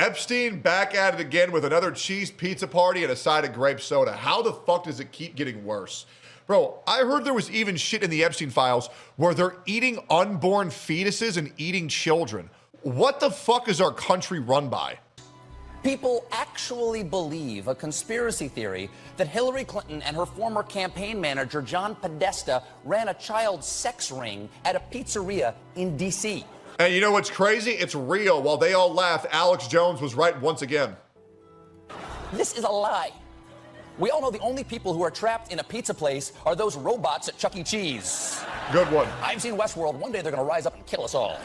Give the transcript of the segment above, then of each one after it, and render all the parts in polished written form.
Epstein back at it again with another cheese pizza party and a side of grape soda. How the fuck does it keep getting worse? Bro, I heard there was even shit in the Epstein files where they're eating unborn fetuses and eating children. What the fuck is our country run by? People actually believe a conspiracy theory that Hillary Clinton and her former campaign manager, John Podesta, ran a child sex ring at a pizzeria in D.C. And you know what's crazy? It's real. While they all laughed, Alex Jones was right once again. This is a lie. We all know the only people who are trapped in a pizza place are those robots at Chuck E. Cheese. Good one. I've seen Westworld. One day they're going to rise up and kill us all.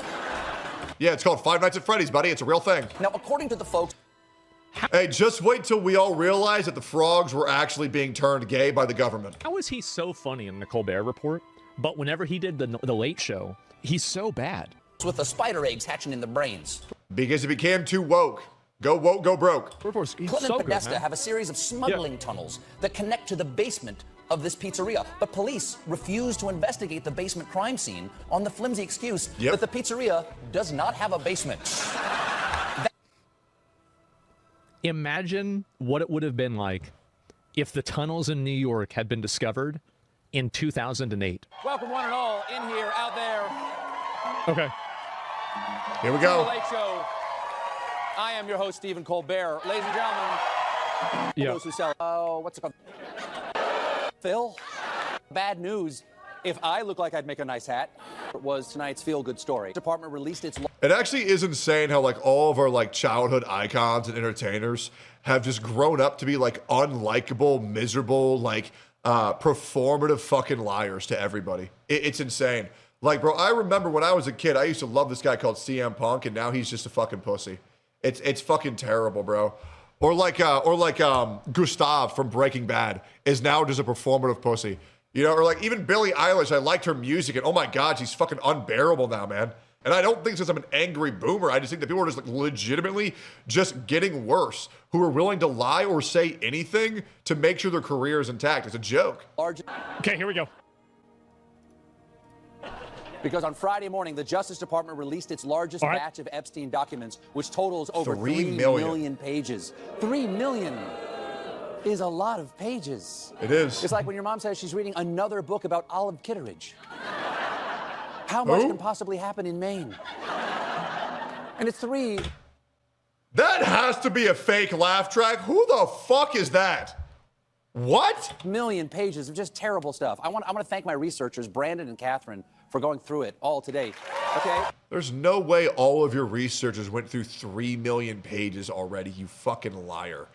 Yeah, it's called Five Nights at Freddy's, buddy. It's a real thing. Now, according to the folks... Hey, just wait till we all realize that the frogs were actually being turned gay by the government. How is he so funny in the Colbert Report, but whenever he did the Late Show, he's so bad? with the spider eggs hatching in the brains. Because it became too woke. Go woke, go broke. Clinton and Podesta have a series of smuggling tunnels that connect to the basement of this pizzeria. But police refuse to investigate the basement crime scene on the flimsy excuse that the pizzeria does not have a basement. Imagine what it would have been like if the tunnels in New York had been discovered in 2008. Welcome one and all in here, out there. Okay. Here we go. The Late Show. I am your host, Stephen Colbert. Ladies and gentlemen, those who sell, what's it called? Phil, bad news. If I look like I'd make a nice hat, it was tonight's feel-good story. The department released its... It actually is insane how, like, all of our, like, childhood icons and entertainers have just grown up to be, like, unlikable, miserable, like, performative fucking liars to everybody. It's insane. Like, bro, I remember when I was a kid, I used to love this guy called CM Punk, and now he's just a fucking pussy. It's fucking terrible, bro. Or like Gustav from Breaking Bad is now just a performative pussy. You know, or like even Billie Eilish, I liked her music, and oh my God, she's fucking unbearable now, man. And I don't think it's because I'm an angry boomer. I just think that people are just like legitimately just getting worse, who are willing to lie or say anything to make sure their career is intact. It's a joke. Okay, here we go. Because on Friday morning, the Justice Department released its largest batch of Epstein documents, which totals over 3 million pages. 3 million is a lot of pages. It is. It's like when your mom says she's reading another book about Olive Kitteridge. How much can possibly happen in Maine? And it's 3. That has to be a fake laugh track. Who the fuck is that? What? Million pages of just terrible stuff. I want to thank my researchers, Brandon and Catherine, for going through it all today. Okay? There's no way all of your researchers went through 3 million pages already, you fucking liar.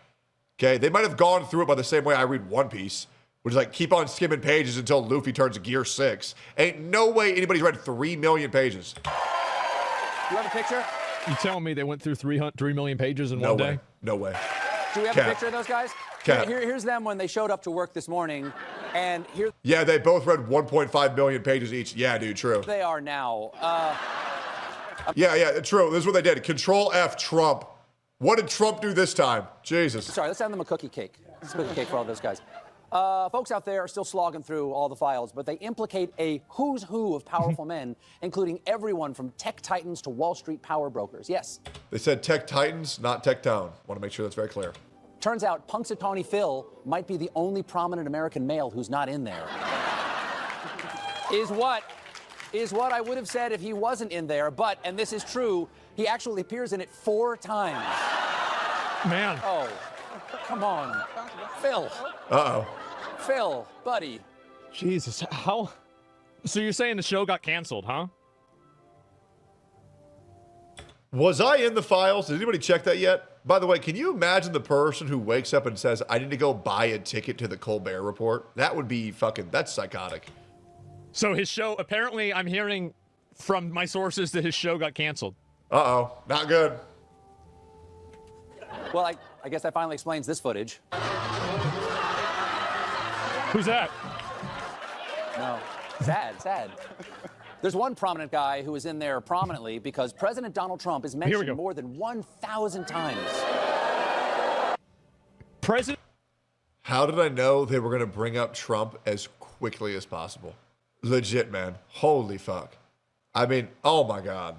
Okay? They might have gone through it by the same way I read One Piece, which is like keep on skimming pages until Luffy turns Gear 6. Ain't no way anybody's read 3 million pages. You have a picture? You telling me they went through 3 million pages in one day? No way. Do we have a picture of those guys? Here's them when they showed up to work this morning, and here... Yeah, they both read 1.5 million pages each. Yeah, dude, true. They are now. Yeah, true. This is what they did. Control F Trump. What did Trump do this time? Jesus. Sorry, let's send them a cookie cake. It's a cookie cake for all those guys. Folks out there are still slogging through all the files, but they implicate a who's who of powerful men, including everyone from tech titans to Wall Street power brokers. Yes. They said tech titans, not Tectone. Want to make sure that's very clear. Turns out Punxsutawney Phil might be the only prominent American male who's not in there. is what I would have said if he wasn't in there, but, and this is true, he actually appears in it 4 times. Man. Oh, come on. Phil. Uh-oh. Phil, buddy. Jesus, how? So you're saying the show got canceled, huh? Was I in the files? Did anybody check that yet? By the way, can you imagine the person who wakes up and says, I need to go buy a ticket to the Colbert Report? That would be fucking, that's psychotic. So his show, apparently I'm hearing from my sources that his show got canceled. Uh-oh, not good. Well, I guess that finally explains this footage. Who's that? No. Sad. There's one prominent guy who is in there prominently because President Donald Trump is mentioned more than 1,000 times. President? How did I know they were going to bring up Trump as quickly as possible? Legit, man. Holy fuck. I mean, oh my God.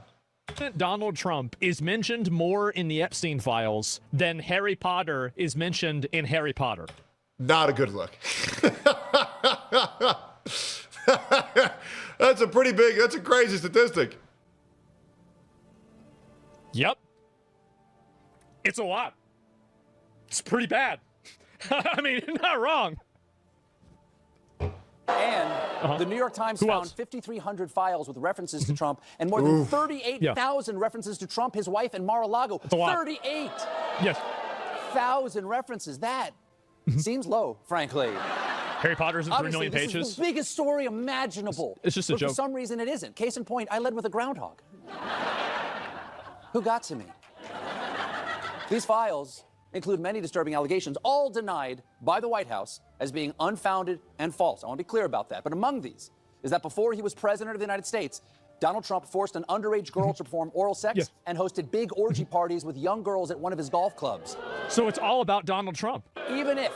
Donald Trump is mentioned more in the Epstein files than Harry Potter is mentioned in Harry Potter. Not a good look. That's a crazy statistic. Yep. It's a lot. It's pretty bad. I mean, you're not wrong. And the New York Times found 5,300 files with references to Trump and more than 38,000 references to Trump, his wife, and Mar-a-Lago. 38! Yes. 1,000 references. That seems low, frankly. Harry Potter's in 3 million pages. This is the biggest story imaginable. It's just a joke. For some reason, it isn't. Case in point, I led with a groundhog. Who got to me? These files include many disturbing allegations, all denied by the White House as being unfounded and false. I want to be clear about that. But among these is that before he was president of the United States, Donald Trump forced an underage girl to perform oral sex and hosted big orgy parties with young girls at one of his golf clubs. So it's all about Donald Trump. Even if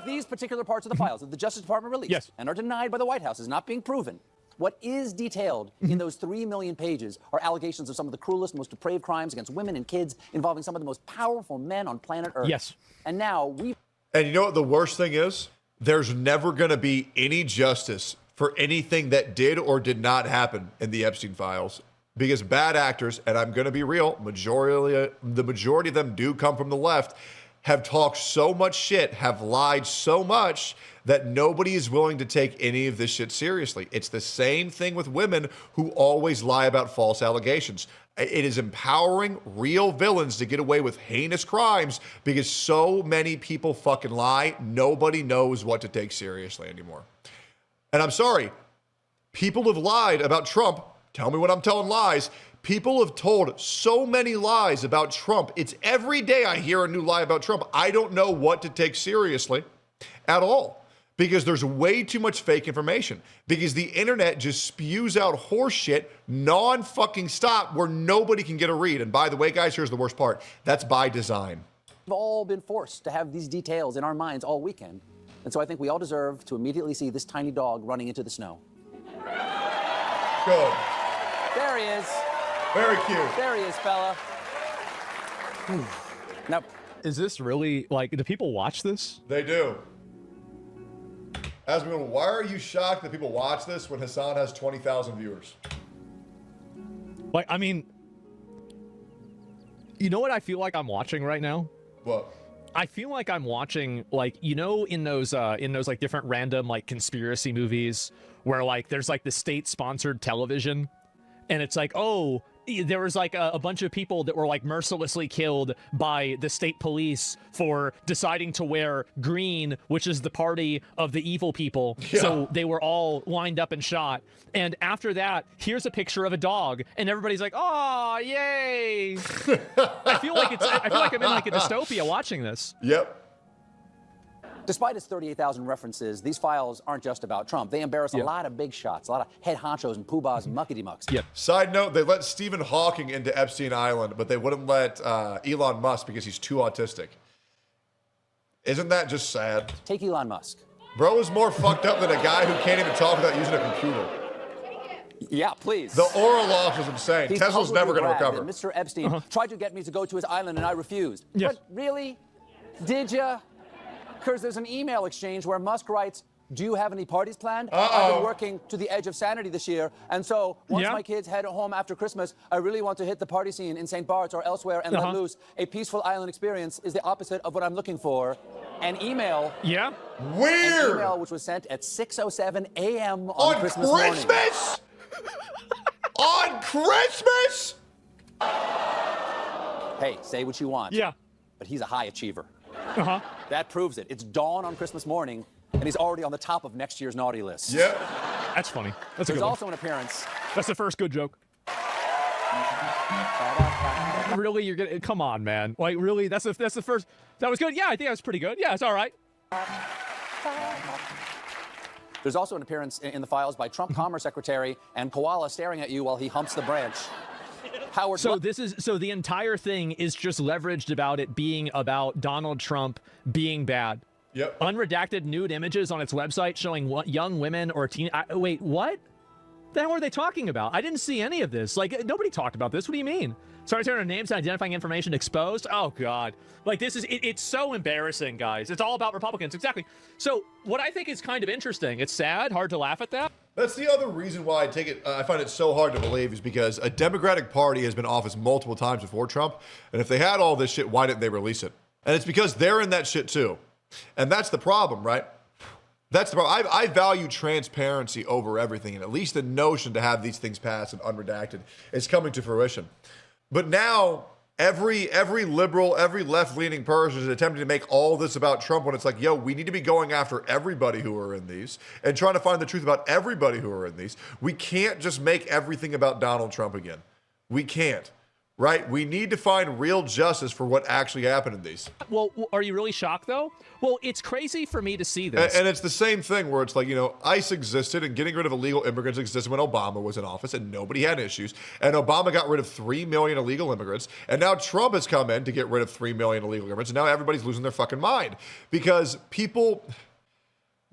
these particular parts of the files that the Justice Department released and are denied by the White House is not being proven, what is detailed in those 3 million pages are allegations of some of the cruelest, most depraved crimes against women and kids involving some of the most powerful men on planet Earth. Yes. And now we... And you know what the worst thing is? There's never going to be any justice for anything that did or did not happen in the Epstein files. Because bad actors, and I'm going to be real, the majority of them do come from the left, have talked so much shit, have lied so much that nobody is willing to take any of this shit seriously. It's the same thing with women who always lie about false allegations. It is empowering real villains to get away with heinous crimes because so many people fucking lie. Nobody knows what to take seriously anymore. And I'm sorry, people have lied about Trump. Tell me when I'm telling lies. People have told so many lies about Trump. It's every day I hear a new lie about Trump. I don't know what to take seriously at all because there's way too much fake information because the internet just spews out horse shit non-fucking stop where nobody can get a read. And by the way, guys, here's the worst part. That's by design. We've all been forced to have these details in our minds all weekend. And so I think we all deserve to immediately see this tiny dog running into the snow. Good. There he is. Very cute. There he is, fella. Now, is this really, like, do people watch this? They do. Asmin, why are you shocked that people watch this when Hassan has 20,000 viewers? Like, I mean, you know what I feel like I'm watching right now? What? I feel like I'm watching, like, you know, in those like different random like conspiracy movies where like there's like the state-sponsored television, and it's like, oh, there was like a bunch of people that were like mercilessly killed by the state police for deciding to wear green, which is the party of the evil people. Yeah. So they were all lined up and shot. And after that, here's a picture of a dog, and everybody's like, "Oh, yay!" I feel like I'm in like a dystopia watching this. Yep. Despite its 38,000 references, these files aren't just about Trump. They embarrass a lot of big shots, a lot of head honchos and poobahs and muckety-mucks. Yep. Side note, they let Stephen Hawking into Epstein Island, but they wouldn't let Elon Musk because he's too autistic. Isn't that just sad? Take Elon Musk. Bro is more fucked up than a guy who can't even talk without using a computer. Yeah, please. The oral loss was insane. He's Tesla's never going to recover. Mr. Epstein tried to get me to go to his island, and I refused. Yes. But really? Did ya? Because there's an email exchange where Musk writes, "Do you have any parties planned? I've been working to the edge of sanity this year, and so once my kids head home after Christmas, I really want to hit the party scene in St. Bart's or elsewhere and let loose. A peaceful island experience is the opposite of what I'm looking for." An email. Yeah. Weird. An email which was sent at 6:07 a.m. on Christmas morning. Christmas? On Christmas? Hey, say what you want. Yeah. But he's a high achiever. That proves it. It's dawn on Christmas morning, and he's already on the top of next year's naughty list. Yep. That's funny. That's a There's good also an appearance. That's the first good joke. Really, you're gonna come on, man? Like, really? That's the first. That was good. Yeah, I think that was pretty good. Yeah, it's all right. There's also an appearance in the files by Trump Commerce Secretary and Koala staring at you while he humps the branch. Howard. So the entire thing is just leveraged about it being about Donald Trump being bad. Yep. Unredacted nude images on its website showing young women or teen. Wait, what? The hell are they talking about? I didn't see any of this. Like, nobody talked about this. What do you mean? Sorry, turn our names and identifying information exposed. Oh, God. Like, this is, it's so embarrassing, guys. It's all about Republicans. Exactly. So what I think is kind of interesting, it's sad, hard to laugh at that. That's the other reason why I find it so hard to believe is because a Democratic Party has been in office multiple times before Trump. And if they had all this shit, why didn't they release it? And it's because they're in that shit too. And that's the problem, right? That's the problem. I value transparency over everything, and at least the notion to have these things passed and unredacted is coming to fruition. But now, every liberal, every left-leaning person is attempting to make all this about Trump when it's like, yo, we need to be going after everybody who are in these and trying to find the truth about everybody who are in these. We can't just make everything about Donald Trump again. We can't. Right? We need to find real justice for what actually happened in these. Well, are you really shocked, though? Well, it's crazy for me to see this. And it's the same thing where it's like, you know, ICE existed and getting rid of illegal immigrants existed when Obama was in office and nobody had issues. And Obama got rid of 3 million illegal immigrants. And now Trump has come in to get rid of 3 million illegal immigrants. And now everybody's losing their fucking mind because people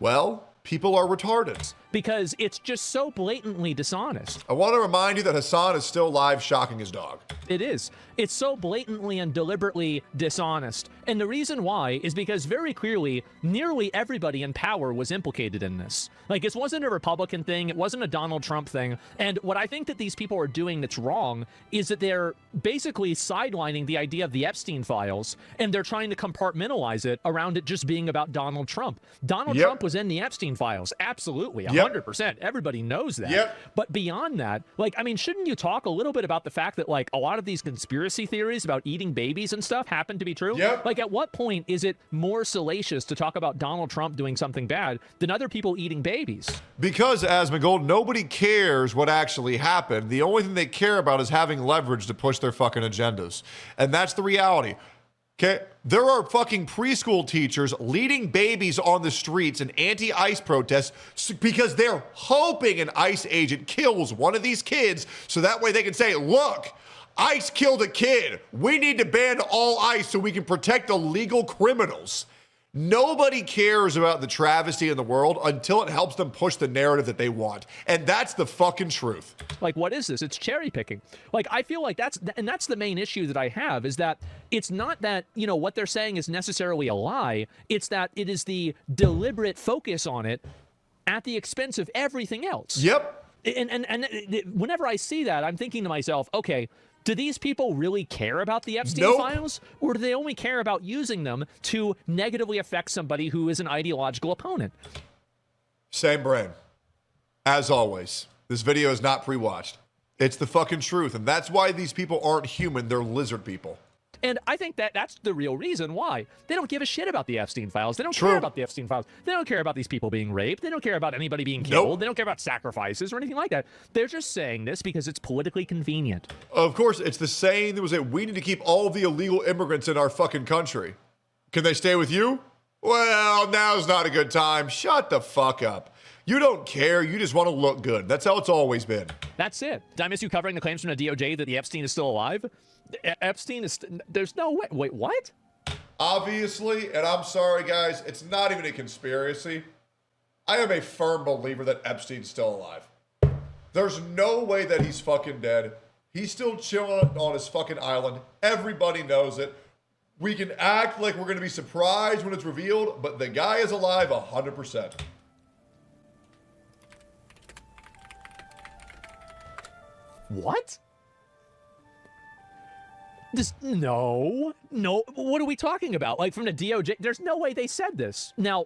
are retarded. Because it's just so blatantly dishonest. I want to remind you that Hassan is still alive shocking his dog. It is. It's so blatantly and deliberately dishonest. And the reason why is because very clearly, nearly everybody in power was implicated in this. Like, this wasn't a Republican thing. It wasn't a Donald Trump thing. And what I think that these people are doing that's wrong is that they're basically sidelining the idea of the Epstein files, and they're trying to compartmentalize it around it just being about Donald Trump. Donald Trump was in the Epstein files. Absolutely. 100%. Everybody knows that. But beyond that, like, I mean, shouldn't you talk a little bit about the fact that, like, a lot of these conspiracy theories about eating babies and stuff happen to be true? Like, at what point is it more salacious to talk about Donald Trump doing something bad than other people eating babies? Because, Asmongold, nobody cares what actually happened. The only thing they care about is having leverage to push their fucking agendas. And that's the reality. Okay, there are fucking preschool teachers leading babies on the streets in anti-ICE protests because they're hoping an ICE agent kills one of these kids so that way they can say, look, ICE killed a kid. We need to ban all ICE so we can protect illegal criminals. Nobody cares about the travesty in the world until it helps them push the narrative that they want. And that's the fucking truth. Like, what is this? It's cherry picking. Like, I feel like that's the main issue that I have, is that it's not that, you know, what they're saying is necessarily a lie. It's that it is the deliberate focus on it at the expense of everything else. Yep. And whenever I see that, I'm thinking to myself, okay, do these people really care about the Epstein files? Or do they only care about using them to negatively affect somebody who is an ideological opponent? Same brain. As always, this video is not pre-watched. It's the fucking truth. And that's why these people aren't human. They're lizard people. And I think that that's the real reason why. They don't give a shit about the Epstein files. They don't care about the Epstein files. They don't care about these people being raped. They don't care about anybody being killed. They don't care about sacrifices or anything like that. They're just saying this because it's politically convenient. Of course, it's the saying that was that we need to keep all the illegal immigrants in our fucking country. Can they stay with you? Well, now's not a good time. Shut the fuck up. You don't care. You just want to look good. That's how it's always been. That's it. Did I miss you covering the claims from the DOJ that the Epstein is still alive? Epstein is... There's no way. Wait, what? Obviously, and I'm sorry, guys, it's not even a conspiracy. I am a firm believer that Epstein's still alive. There's no way that he's fucking dead. He's still chilling on his fucking island. Everybody knows it. We can act like we're going to be surprised when it's revealed, but the guy is alive 100%. What? No. What are we talking about? Like, from the DOJ? There's no way they said this. Now,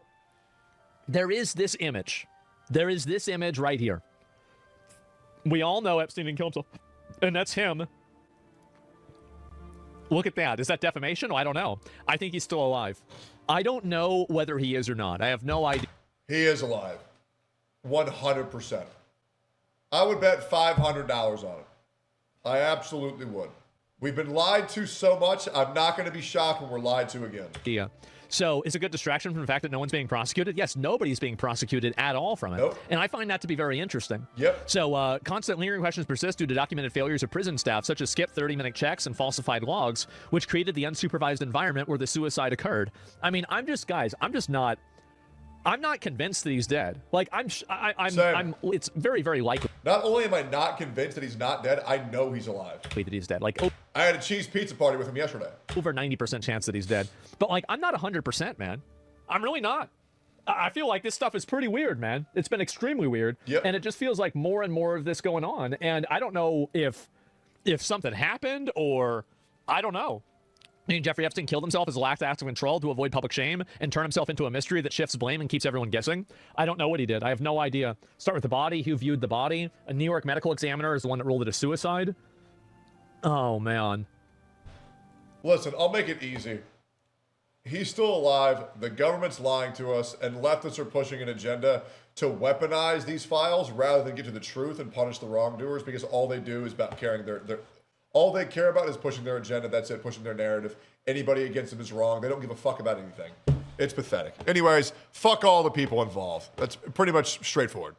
there is this image. There is this image right here. We all know Epstein didn't kill himself. And that's him. Look at that. Is that defamation? Oh, I don't know. I think he's still alive. I don't know whether he is or not. I have no idea. He is alive. 100%. I would bet $500 on it. I absolutely would. We've been lied to so much, I'm not going to be shocked when we're lied to again. Yeah. So is it a good distraction from the fact that no one's being prosecuted? Yes, nobody's being prosecuted at all from it. Nope. And I find that to be very interesting. Yep. So constant lingering questions persist due to documented failures of prison staff, such as skipped 30-minute checks and falsified logs, which created the unsupervised environment where the suicide occurred. I mean, I'm just not... I'm not convinced that he's dead. Like, Same. I'm. It's very, very likely Not only am I not convinced that he's not dead, I know he's alive. that he's dead. Like, I had a cheese pizza party with him yesterday. over 90% chance that he's dead. But like, I'm not 100%, man. I'm really not. I feel like this stuff is pretty weird, man. It's been extremely weird. Yep. And it just feels like more and more of this going on. And I don't know if something happened or I don't know. I mean, Jeffrey Epstein killed himself as a last act of control to avoid public shame and turn himself into a mystery that shifts blame and keeps everyone guessing. I don't know what he did. I have no idea. Start with the body. Who viewed the body? A New York medical examiner is the one that ruled it a suicide. Oh, man. Listen, I'll make it easy. He's still alive. The government's lying to us, and leftists are pushing an agenda to weaponize these files rather than get to the truth and punish the wrongdoers, because all they do is about carrying their all they care about is pushing their agenda. That's it, pushing their narrative. Anybody against them is wrong. They don't give a fuck about anything. It's pathetic. Anyways, fuck all the people involved. That's pretty much straightforward.